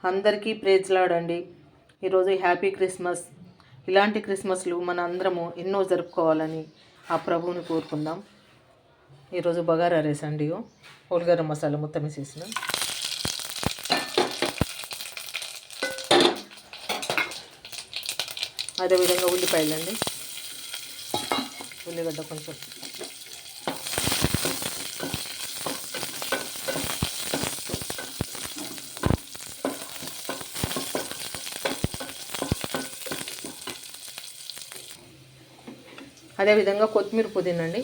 అందరికీ ప్రేజ్ లాడండి. ఈరోజు happy Christmas. ఇలాంటి క్రిస్మస్లు మన అందరము ఎన్నో జరుపుకోవాలని ఆ ప్రభువుని కోరుకుందాం. ఈరోజు బగారా రైస్ అండి, ఉల్లిగడ్డ మసాలా మొత్తం వేసేసిన. అదేవిధంగా ఉల్లిపాయలండి, ఉల్లిగడ్డ కొంచెం, అదేవిధంగా కొత్తిమీర, పుదీనా అండి.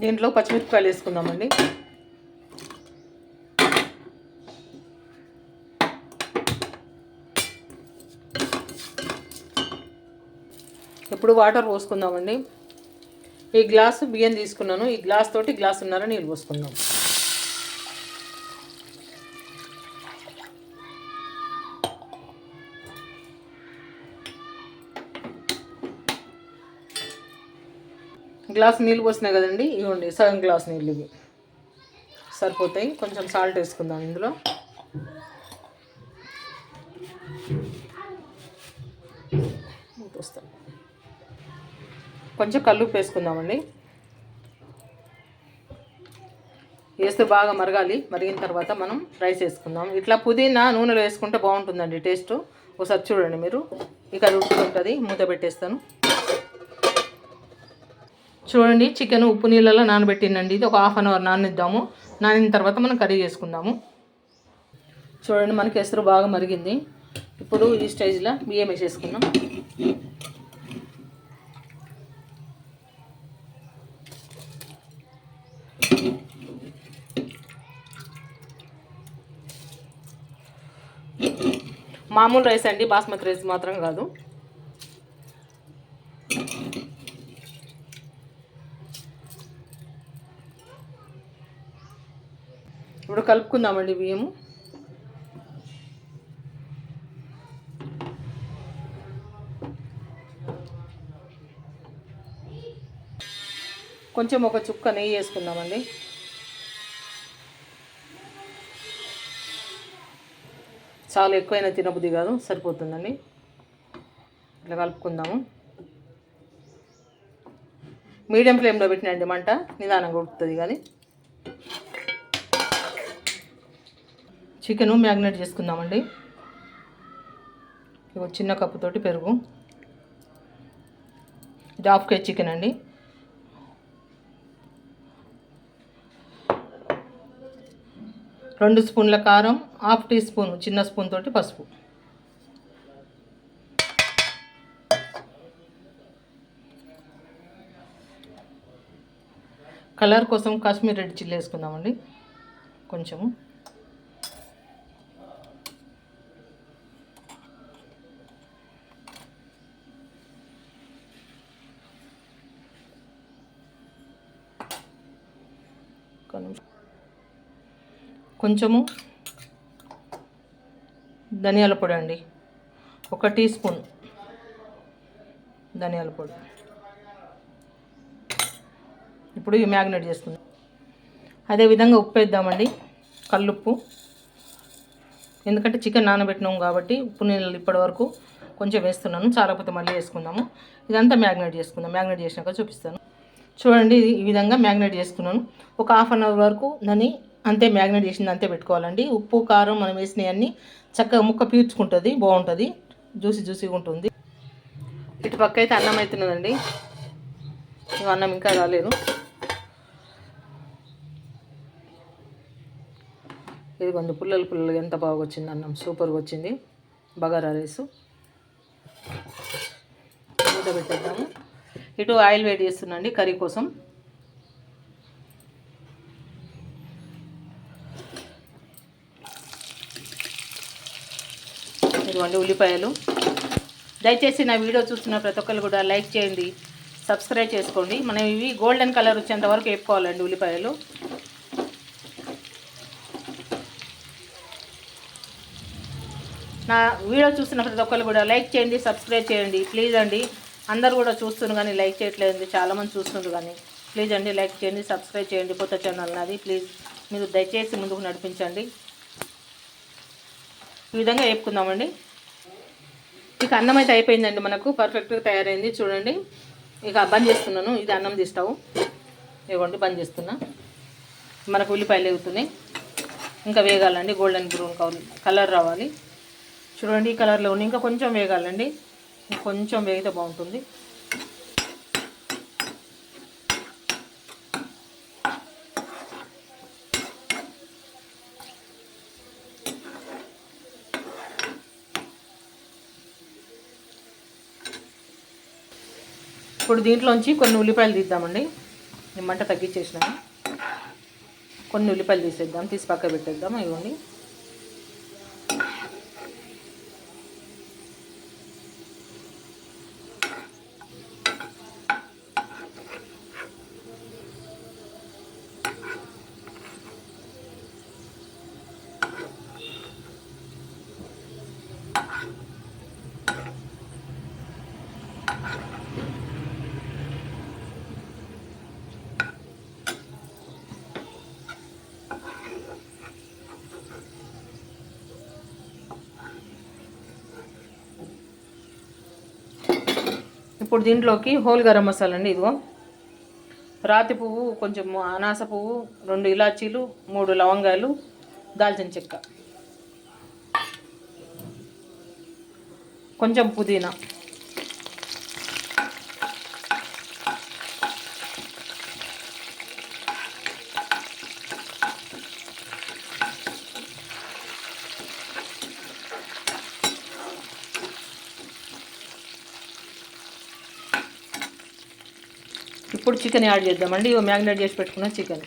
దీంట్లో పచ్చిమిరపకాయలు వేసుకుందామండి. ఇప్పుడు వాటర్ పోసుకుందామండి. ఈ గ్లాసు బియ్యం తీసుకున్నాను, ఈ గ్లాస్ తోటి గ్లాసున్నర నీళ్ళు పోసుకుందాం. గ్లాస్ నీళ్ళు పోసినాయి కదండి, ఇవ్వండి సగం గ్లాస్ నీళ్ళు ఇవి సరిపోతాయి. కొంచెం సాల్ట్ వేసుకుందాం ఇందులో. కొంచెం కల్లుప్పు వేసుకుందామండి. వేస్తే బాగా మరగాలి. మరిగిన తర్వాత మనం రైస్ వేసుకుందాం. ఇట్లా పుదీనా నూనెలో వేసుకుంటే బాగుంటుందండి టేస్ట్. ఒకసారి చూడండి మీరు. ఇక అది ఉడుకుతుంటుంది. మూత పెట్టేస్తాను. చూడండి, చికెన్ ఉప్పు నీళ్ళలో నానబెట్టిందండి. ఇది ఒక హాఫ్ అన్ అవర్ నానిద్దాము. నానిన తర్వాత మనం కర్రీ చేసుకుందాము. చూడండి, మనకి ఎసరు బాగా మరిగింది. ఇప్పుడు ఈ స్టేజ్లో బియ్యం వేసేసుకుందాం. మామూలు రైస్ అండి, బాస్మతి రైస్ మాత్రం కాదు. ఇప్పుడు కలుపుకుందామండి బియ్యము. కొంచెం ఒక చుక్క నెయ్యి వేసుకుందామండి. చాలా ఎక్కువైనా తినబుద్ధి కాదు, సరిపోతుందండి. ఇట్లా కలుపుకుందాము. మీడియం ఫ్లేమ్లో పెట్టినండి మంట, నిదానంగా ఉడుకుతుంది. కానీ చికెను మ్యాగ్నేట్ చేసుకుందామండి. ఇక చిన్న కప్పుతోటి పెరుగు. ఇది హాఫ్ కేజీ చికెన్ అండి. రెండు స్పూన్ల కారం, హాఫ్ టీ స్పూన్ చిన్న స్పూన్ తోటి పసుపు. కలర్ కోసం కాశ్మీర్ రెడ్ చిల్లీ వేసుకుందామండి కొంచెము. కొంచెము ధనియాల పొడి అండి, ఒక టీ స్పూన్ ధనియాల పొడి. ఇప్పుడు ఇవి మ్యాగ్నేట్ చేసుకుందాం. అదేవిధంగా ఉప్పు వేద్దామండి, కల్లుప్పు. ఎందుకంటే చికెన్ నానబెట్టినాము కాబట్టి ఉప్పు నీళ్ళు ఇప్పటి వరకు కొంచెం వేస్తున్నాను, చాలాపోతే మళ్ళీ వేసుకుందాము. ఇదంతా మ్యాగ్నేట్ చేసుకుందాం. మ్యాగ్నేట్ చేసినాక చూపిస్తాను. చూడండి, ఈ విధంగా మ్యాగ్నేట్ చేసుకున్నాను. ఒక హాఫ్ అన్ అవర్ వరకు దాన్ని అంతే మ్యాగ్నేట్ చేసింది అంతే పెట్టుకోవాలండి. ఉప్పు కారం మనం వేసినవన్నీ చక్కగా ముక్క పీల్చుకుంటుంది, బాగుంటుంది, జ్యూసీగా ఉంటుంది. ఇటు పక్క అయితే అన్నం అవుతున్నదండి. అన్నం ఇంకా రాలేదు. ఇది కొంచెం పుల్లలు ఎంత బాగా వచ్చింది అన్నం, సూపర్గా వచ్చింది. బగారా రైసు మూత పెట్టేద్దాము. ఇటు ఆయిల్ వేడి చేస్తున్నాండి కర్రీ కోసం. ఇదిగోండి ఉల్లిపాయలు, దయచేసి నా వీడియో చూస్తున్న ప్రతి ఒక్కరు కూడా లైక్ చేయండి, సబ్స్క్రైబ్ చేసుకోండి. మనం ఇవి గోల్డెన్ కలర్ వచ్చేంత వరకు వేపుకోవాలండి ఉల్లిపాయలు. నా వీడియో చూస్తున్న ప్రతి ఒక్కరు కూడా లైక్ చేయండి, సబ్స్క్రైబ్ చేయండి ప్లీజ్ అండి. అందరూ కూడా చూస్తున్నారు కానీ లైక్ చేయట్లేదు, చాలామంది చూస్తున్నారు కానీ ప్లీజ్ అండి లైక్ చేయండి, సబ్స్క్రైబ్ చేయండి. కొత్త ఛానల్ నాది, ప్లీజ్ మీరు దయచేసి ముందుకు నడిపించండి. ఈ విధంగా వేపుకుందామండి. ఇక అన్నం అయితే అయిపోయిందండి, మనకు పర్ఫెక్ట్గా తయారైంది చూడండి. ఇక బంద్ చేస్తున్నాను, ఇది అన్నం తీస్తావు ఇవ్వండి, బంద్ చేస్తున్నా. మనకు ఉల్లిపాయలు వేగుతున్నాయి, ఇంకా వేగాలండి. గోల్డెన్ బ్రౌన్ కలర్ రావాలి చూడండి. ఈ కలర్లో ఉంది, ఇంకా కొంచెం వేగాలండి, కొంచెం వేగితే బాగుంటుంది. ఇప్పుడు దీంట్లోంచి కొన్ని ఉల్లిపాయలు తీద్దామండి. మంట తగ్గించేసినాము, కొన్ని ఉల్లిపాయలు తీసేద్దాం, తీసి పక్క పెట్టేద్దాం. ఇవ్వండి, ఇప్పుడు దీంట్లోకి హోల్ గరం మసాలా అండి. ఇదిగో రాతి పువ్వు, కొంచెం అనాస పువ్వు, 2 ఇలాచీలు, 3 లవంగాలు, దాల్చిన చెక్క, కొంచెం పుదీనా, ఇప్పుడు చికెన్ యాడ్ చేద్దామండి. ఇవి మ్యాగ్నేట్ చేసి పెట్టుకున్న చికెన్.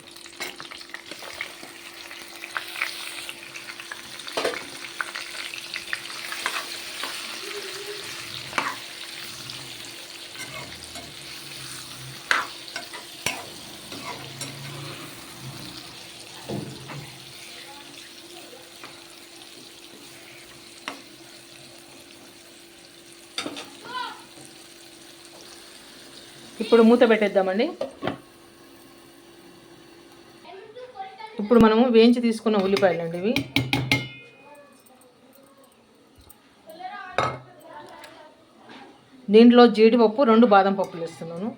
ఇప్పుడు మూత పెట్టేద్దామండి. ఇప్పుడు మనము వేయించి తీసుకున్న ఉల్లిపాయలు అండి ఇవి. దీంట్లో జీడిపప్పు, 2 బాదం పప్పులు వేస్తున్నాను.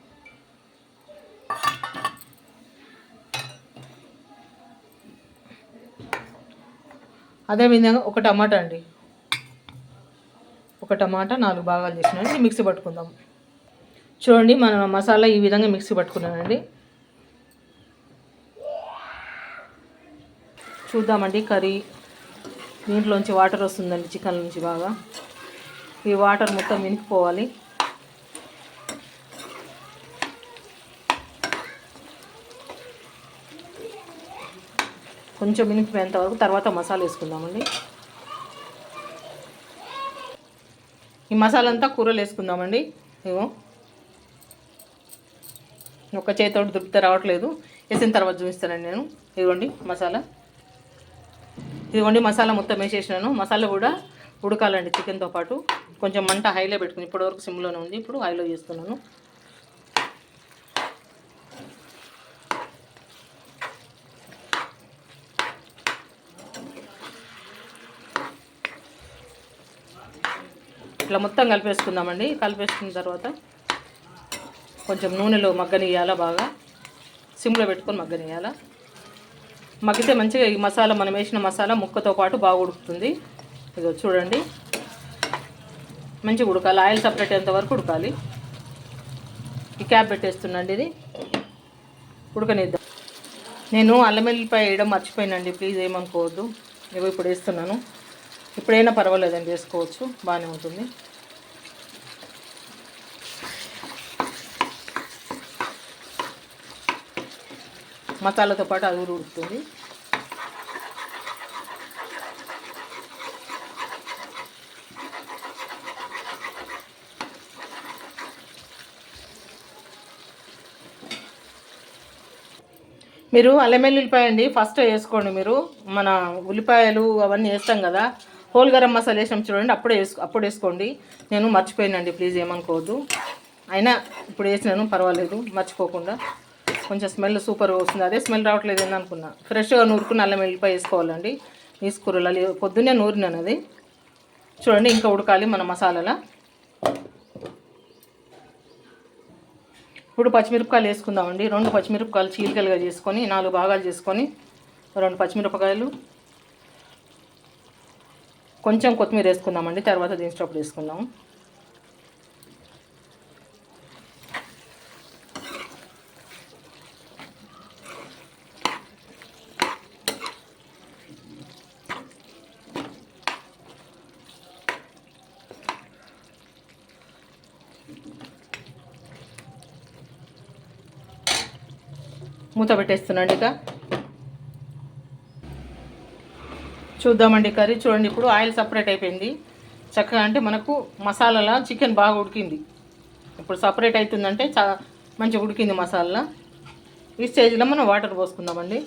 అదేవిధంగా 1 టమాటా అండి, 1 టమాటా 4 భాగాలు చేసినాను. మిక్సీ పట్టుకుందాం. చూడండి, మన మసాలా ఈ విధంగా మిక్సీ పట్టుకున్నానండి. చూద్దామండి కర్రీ. దీంట్లోంచి వాటర్ వస్తుందండి చికెన్ నుంచి బాగా. ఈ వాటర్ మొత్తం వినికిపోవాలి. కొంచెం వినికిపోయేంత వరకు, తర్వాత మసాలా వేసుకుందామండి. ఈ మసాలా అంతా కూరలు వేసుకుందామండి. ఇగో ఒక చేతితోటి దుప్పితే రావట్లేదు, వేసిన తర్వాత చూపిస్తానండి నేను. ఇదిగోండి మసాలా, ఇదిగోండి మసాలా మొత్తం వేసేసినాను. మసాలా కూడా ఉడకాలండి చికెన్తో పాటు. కొంచెం మంట హైలో పెట్టుకుని, ఇప్పటివరకు సిమ్లోనే ఉంది, ఇప్పుడు హైలో చేస్తున్నాను. ఇట్లా మొత్తం కలిపేసుకుందామండి. కలిపేసుకున్న తర్వాత కొంచెం నూనెలో మగ్గనియాల, బాగా సిమ్లో పెట్టుకొని మగ్గనియాల. మగ్గితే మంచిగా ఈ మసాలా, మనం వేసిన మసాలా ముక్కతో పాటు బాగా ఉడుకుతుంది. ఇదో చూడండి, మంచిగా ఉడకాలి, ఆయిల్ సపరేట్ అయ్యేంత వరకు ఉడకాలి. ఈ క్యాప్ పెట్టేస్తున్నాండి, ఇది ఉడకనిద్దాం. నేను అల్లం వెల్లిపాయ వేయడం మర్చిపోయినండి, ప్లీజ్ ఏమనుకోవద్దు. ఇగో ఇప్పుడు వేస్తున్నాను. ఇప్పుడైనా పర్వాలేదండి, వేసుకోవచ్చు, బాగానే ఉంటుంది. మసాలాతో పాటు అది ఉడుకుతుంది. మీరు అల్లం వెల్లుల్లిపాయ అండి ఫస్ట్ వేసుకోండి. మీరు మన ఉల్లిపాయలు అవన్నీ వేస్తాం కదా, హోల్ గరం మసాలా వేసాం చూడండి, అప్పుడు వేసుకోండి. నేను మర్చిపోయానండి, ప్లీజ్ ఏమనుకోవద్దు. అయినా ఇప్పుడు వేసినాను, పర్వాలేదు, మర్చిపోకుండా. కొంచెం స్మెల్ సూపర్ వస్తుంది. అదే స్మెల్ రావట్లేదు ఏందనుకున్నా. ఫ్రెష్గా నూరుకుని అల్లం వెల్లుల్లిపాయ వేసుకోవాలండి. తీసుకురలు పొద్దున్నే నూరినాను అది. చూడండి ఇంకా ఉడకాలి మన మసాలాలా. ఇప్పుడు పచ్చిమిరపకాయలు వేసుకుందామండి. 2 పచ్చిమిరపకాయలు చీలికలుగా చేసుకొని 4 భాగాలు చేసుకొని 2 పచ్చిమిరపకాయలు, కొంచెం కొత్తిమీర వేసుకుందామండి. తర్వాత దించేటప్పుడు వేసుకుందాము. మూత పెట్టేస్తున్నాండి. ఇక చూద్దామండి కర్రీ. చూడండి ఇప్పుడు ఆయిల్ సపరేట్ అయిపోయింది చక్కగా. అంటే మనకు మసాలాలా చికెన్ బాగా ఉడికింది. ఇప్పుడు సపరేట్ అవుతుందంటే మంచిగా ఉడికింది మసాలా. ఈ స్టేజ్లో మనం వాటర్ పోసుకుందామండి.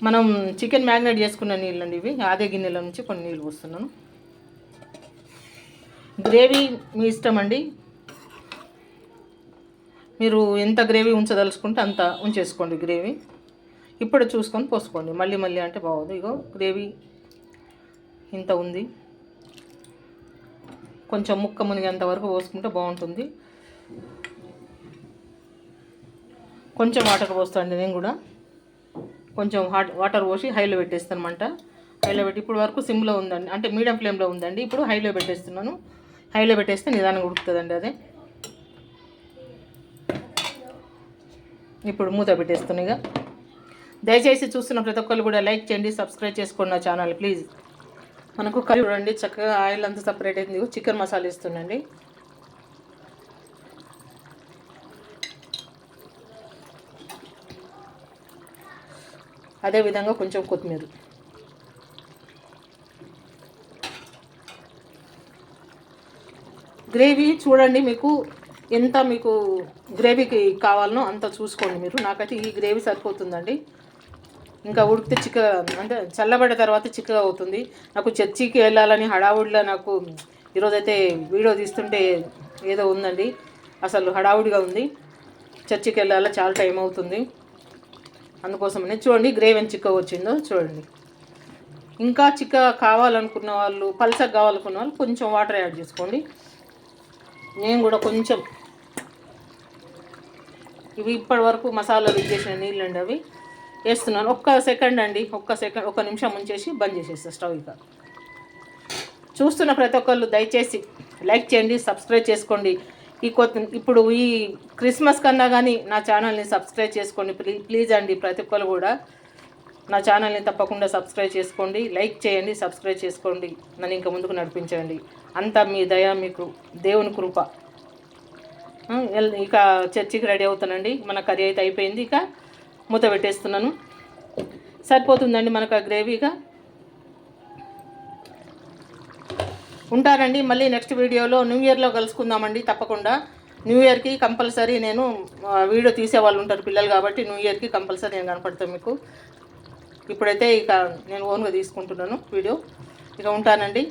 మనం చికెన్ మ్యారినేట్ చేసుకున్న నీళ్ళండి ఇవి. అదే గిన్నెల నుంచి కొన్ని నీళ్ళు పోస్తున్నాను. గ్రేవీ మీ ఇష్టం అండి, మీరు ఎంత గ్రేవీ ఉంచదలుచుకుంటే అంత ఉంచేసుకోండి గ్రేవీ. ఇప్పుడు చూసుకొని పోసుకోండి. మళ్ళీ అంటే బాగోదు. ఇగో గ్రేవీ ఇంత ఉంది. కొంచెం ముక్క మునిగేంత వరకు పోసుకుంటే బాగుంటుంది. కొంచెం వాటర్ పోస్తానండి నేను కూడా. కొంచెం వాటర్ పోసి హైలో పెట్టేస్తాను మంట. హైలో పెట్టి ఇప్పుడు వరకు సిమ్లో ఉందండి, అంటే మీడియం ఫ్లేమ్లో ఉందండి. ఇప్పుడు హైలో పెట్టేస్తున్నాను. హైలో పెట్టేస్తే నిదానంగా ఉడుకుతుందండి అదే. ఇప్పుడు మూత పెట్టేస్తున్నాయిగా. దయచేసి చూస్తున్న ప్రతి ఒక్కరు కూడా లైక్ చేయండి, సబ్స్క్రైబ్ చేసుకోండి నా ఛానల్ ప్లీజ్. మనకు కర్రీ చూడండి చక్కగా ఆయిల్ అంతా సపరేట్ అయింది. చికెన్ మసాలా ఇస్తుందండి. అదేవిధంగా కొంచెం కొత్తిమీర. గ్రేవీ చూడండి, మీకు గ్రేవీకి కావాలనో అంత చూసుకోండి మీరు. నాకైతే ఈ గ్రేవీ సరిపోతుందండి. ఇంకా ఉడికితే అంటే చల్లబడ్డ తర్వాత చిక్కగా అవుతుంది. నాకు చర్చికి వెళ్ళాలని హడావుడిలో నాకు ఈరోజైతే వీడియో తీస్తుంటే ఏదో ఉందండి, అసలు హడావుడిగా ఉంది. చర్చికి వెళ్ళాలా, చాలా టైం అవుతుంది. అందుకోసమనే చూడండి గ్రేవీ ఎంత చిక్కగా వచ్చిందో చూడండి. ఇంకా చిక్కగా కావాలనుకున్న వాళ్ళు, పల్సగా కావాలనుకున్న వాళ్ళు కొంచెం వాటర్ యాడ్ చేసుకోండి. నేను కూడా కొంచెం ఇవి ఇప్పటి వరకు మసాలాలు చేసిన నీళ్ళండి అవి వేస్తున్నాను. ఒక్క నిమిషం ఉంచేసి బంద్ చేసేస్తాను స్టవ్. ఇక చూస్తున్న ప్రతి ఒక్కళ్ళు దయచేసి లైక్ చేయండి, సబ్స్క్రైబ్ చేసుకోండి. ఇప్పుడు ఈ క్రిస్మస్ కన్నా కానీ నా ఛానల్ని సబ్స్క్రైబ్ చేసుకోండి ప్లీజ్ అండి. ప్రతి ఒక్కరు కూడా నా ఛానల్ని తప్పకుండా సబ్స్క్రైబ్ చేసుకోండి, లైక్ చేయండి, సబ్స్క్రైబ్ చేసుకోండి. నన్ను ఇంకా ముందుకు నడిపించండి. అంతా మీ దయ, మీకు దేవుని కృప. ఇక చర్చికి రెడీ అవుతానండి. మన కర్రీ అయితే అయిపోయింది. ఇక మూత పెట్టేస్తున్నాను. సరిపోతుందండి మనకు ఆ గ్రేవీగా. ఉంటానండి. మళ్ళీ నెక్స్ట్ వీడియోలో న్యూ ఇయర్లో కలుసుకుందామండి తప్పకుండా. న్యూ ఇయర్కి కంపల్సరీ నేను వీడియో తీసేవాళ్ళు ఉంటారు పిల్లలు కాబట్టి, న్యూ ఇయర్కి కంపల్సరీ నేను కనపడతాను మీకు. ఇప్పుడైతే ఇక నేను ఓన్గా తీసుకుంటున్నాను వీడియో. ఇక ఉంటానండి.